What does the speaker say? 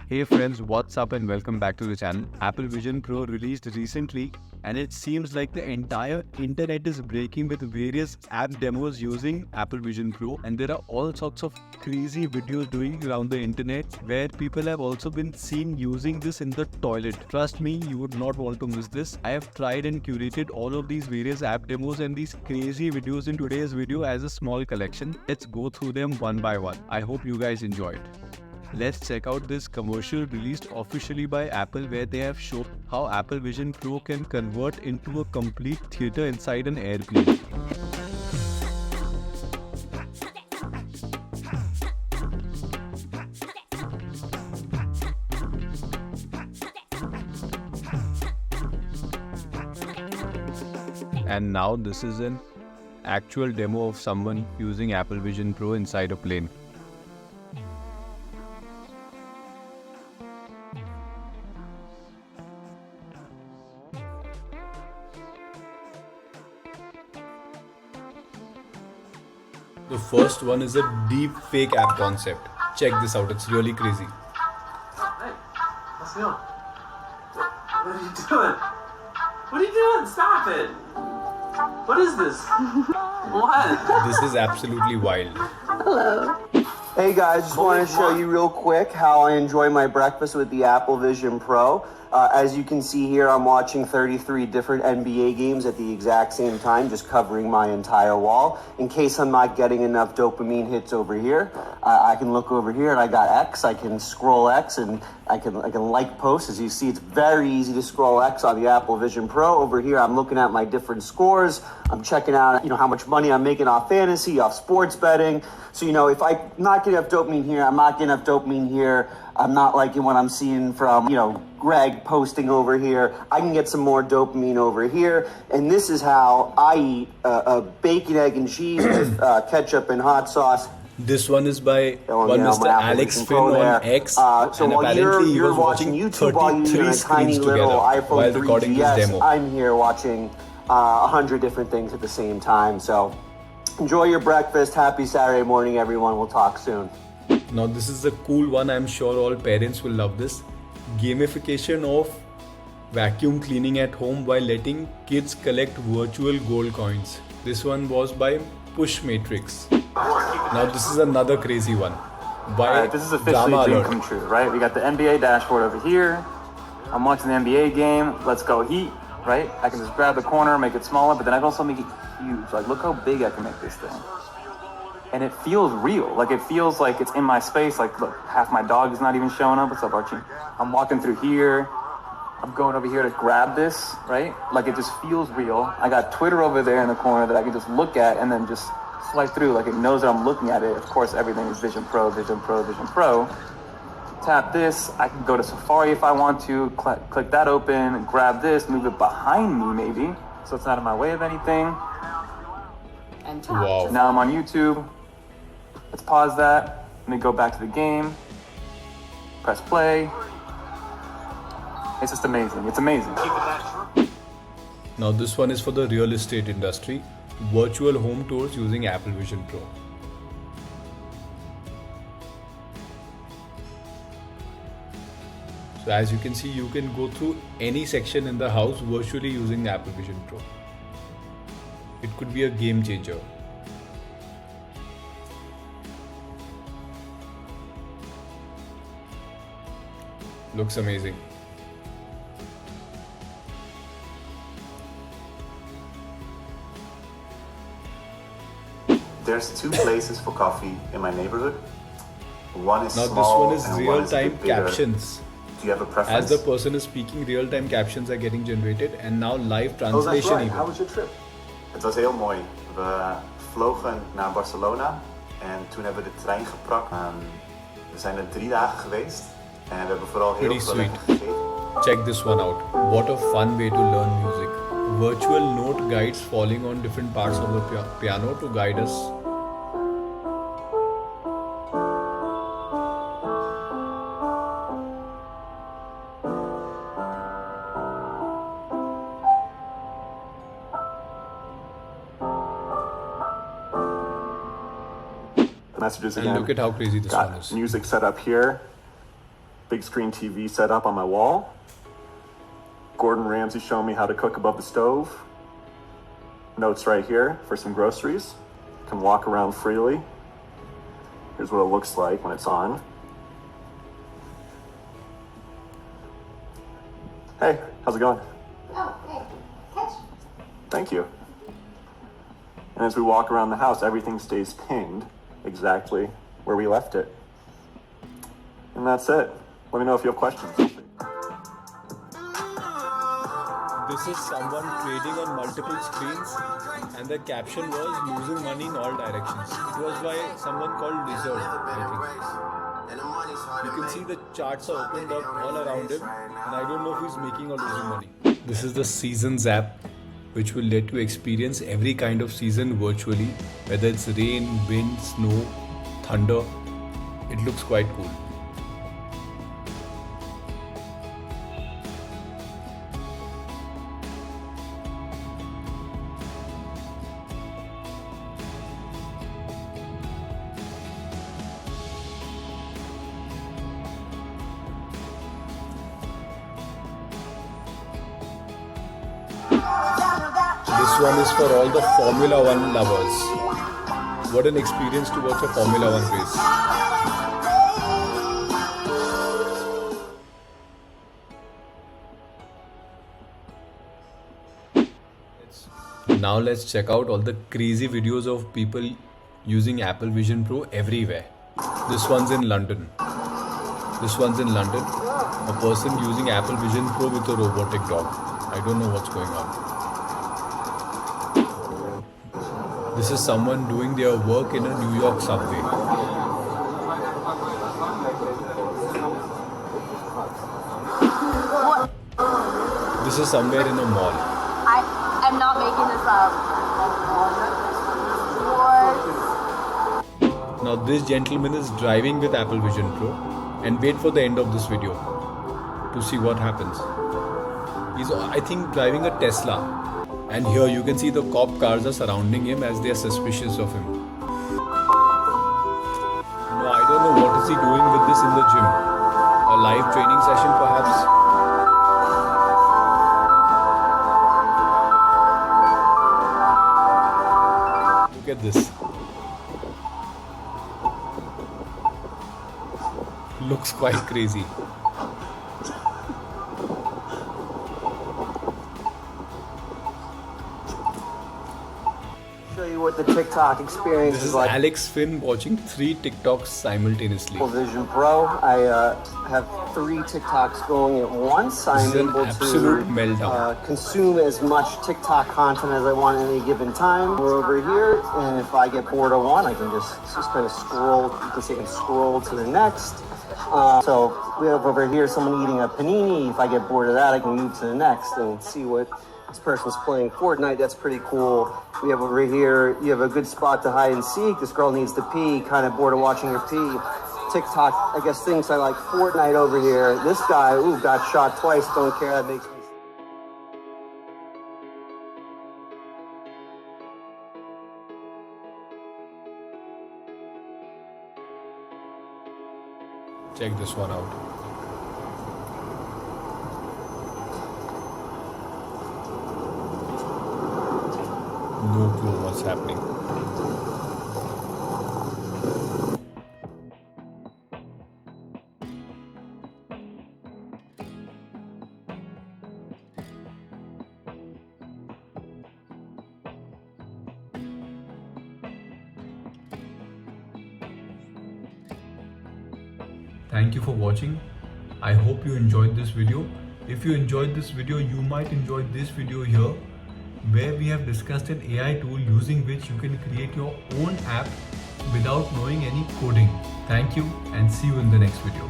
Hey friends, what's up and welcome back to the channel. Apple Vision Pro released recently and it seems like the entire internet is breaking with various app demos using Apple Vision Pro, and there are all sorts of crazy videos doing around the internet where people have also been seen using this in the toilet. Trust me, you would not want to miss this. I have tried and curated all of these various app demos and these crazy videos in today's video as a small collection. Let's go through them one by one. I hope you guys enjoy it. Let's check out this commercial released officially by Apple where they have shown how Apple Vision Pro can convert into a complete theater inside an airplane. And now this is an actual demo of someone using Apple Vision Pro inside a plane. The first one is a deep fake app concept. Check this out, it's really crazy. Hey, what's going on? What are you doing? What are you doing? Stop it! What is this? What? This is absolutely wild. Hello. Hey guys, just want to show you real quick how I enjoy my breakfast with the Apple Vision Pro. As you can see here, I'm watching 33 different NBA games at the exact same time, just covering my entire wall. In case I'm not getting enough dopamine hits over here, I can look over here and I got X. I can scroll X and I can like posts. As you see, it's very easy to scroll X on the Apple Vision Pro. Over here, I'm looking at my different scores. I'm checking out, how much money I'm making off fantasy, off sports betting. So, if I'm not getting enough dopamine here, I'm not getting enough dopamine here. I'm not liking what I'm seeing from, Greg posting over here. I can get some more dopamine over here. And this is how I eat a bacon, egg, and cheese with ketchup and hot sauce. This one is by one Mr. Alex Finn on X, So and while apparently he you're was watching YouTube while you're 33 using a tiny screens little together iPhone while recording this 3GS, demo. I'm here watching 100 different things at the same time. So enjoy your breakfast. Happy Saturday morning, everyone. We'll talk soon. Now this is a cool one. I'm sure all parents will love this. Gamification of vacuum cleaning at home by letting kids collect virtual gold coins. This one was by Push Matrix. Now this is another crazy one. By this is officially Drama a dream Alert. come true, right? We got the NBA dashboard over here. I'm watching the NBA game. Let's go Heat, right? I can just grab the corner, make it smaller, but then I can also make it huge. Like, look how big I can make this thing. And it feels real. Like, it feels like it's in my space. Like, look, half my dog is not even showing up. What's up, Archie? I'm walking through here. I'm going over here to grab this, right? Like, it just feels real. I got Twitter over there in the corner that I can just look at and then just swipe through. Like, it knows that I'm looking at it. Of course, everything is Vision Pro, Vision Pro, Vision Pro. Tap this. I can go to Safari if I want to. Click that open, grab this, move it behind me maybe, so it's not in my way of anything. And Wow. Now I'm on YouTube. Let's pause that. Let me go back to the game. Press play. It's just amazing. It's amazing. Now this one is for the real estate industry. Virtual home tours using Apple Vision Pro. So as you can see, you can go through any section in the house virtually using the Apple Vision Pro. It could be a game changer. Looks amazing. There's two places for coffee in my neighborhood. One is Now small this one is and one is a real-time bit bigger. captions. Do you have a As preference? the person is speaking, real-time captions are getting generated and now live Oh, that's translation right. even. How was your trip? Het was heel mooi. We vlogen naar Barcelona en toen hebben we de trein gepakt. We zijn er 3 dagen geweest en we hebben vooral heel Pretty veel sweet. lekker gegeten. Check this one out. What a fun way to learn music. Virtual note guides falling on different parts of the piano to guide us. Messages And again. look at how crazy this one Got is. music set up here. Big screen TV set up on my wall. Gordon Ramsay showing me how to cook above the stove. Notes right here for some groceries. Can walk around freely. Here's what it looks like when it's on. Hey, how's it going? Oh, hey, catch. Thank you. And as we walk around the house, everything stays pinned exactly where we left it. And that's it. Let me know if you have questions. This is someone trading on multiple screens, and the caption was losing money in all directions. It was by someone called Lizard, I think. You can see the charts are opened up all around him, and I don't know if he's making or losing money. This is the Seasons app, which will let you experience every kind of season virtually, whether it's rain, wind, snow, thunder. It looks quite cool. This one is for all the Formula One lovers. What an experience to watch a Formula One race. Now let's check out all the crazy videos of people using Apple Vision Pro everywhere. This one's in London. A person using Apple Vision Pro with a robotic dog. I don't know what's going on. This is someone doing their work in a New York subway. This is somewhere in a mall. I'm not making this up. What? Now this gentleman is driving with Apple Vision Pro, and wait for the end of this video to see what happens. He's, I think, driving a Tesla. And here you can see the cop cars are surrounding him as they are suspicious of him. No, I don't know what is he doing with this in the gym. A live training session perhaps? Look at this. Looks quite crazy. Show you what the TikTok experience This is like. Alex Finn watching 3 TikToks simultaneously. Apple Vision Pro. I have 3 TikToks going at once. I'm This is an able absolute to meltdown. consume as much TikTok content as I want at any given time. We're over here, and if I get bored of one, I can just kind of scroll. You can see I can scroll to the next. So we have over here someone eating a panini. If I get bored of that, I can move to the next and see what this person's playing Fortnite. That's pretty cool. We have over here, you have a good spot to hide and seek. This girl needs to pee, kind of bored of watching her pee. TikTok, I guess, thinks I like Fortnite over here. This guy, got shot twice, don't care, that makes me... Check this one out. No clue what's happening. Thank you for watching. I hope you enjoyed this video. If you enjoyed this video, you might enjoy this video here, where we have discussed an AI tool using which you can create your own app without knowing any coding. Thank you and see you in the next video.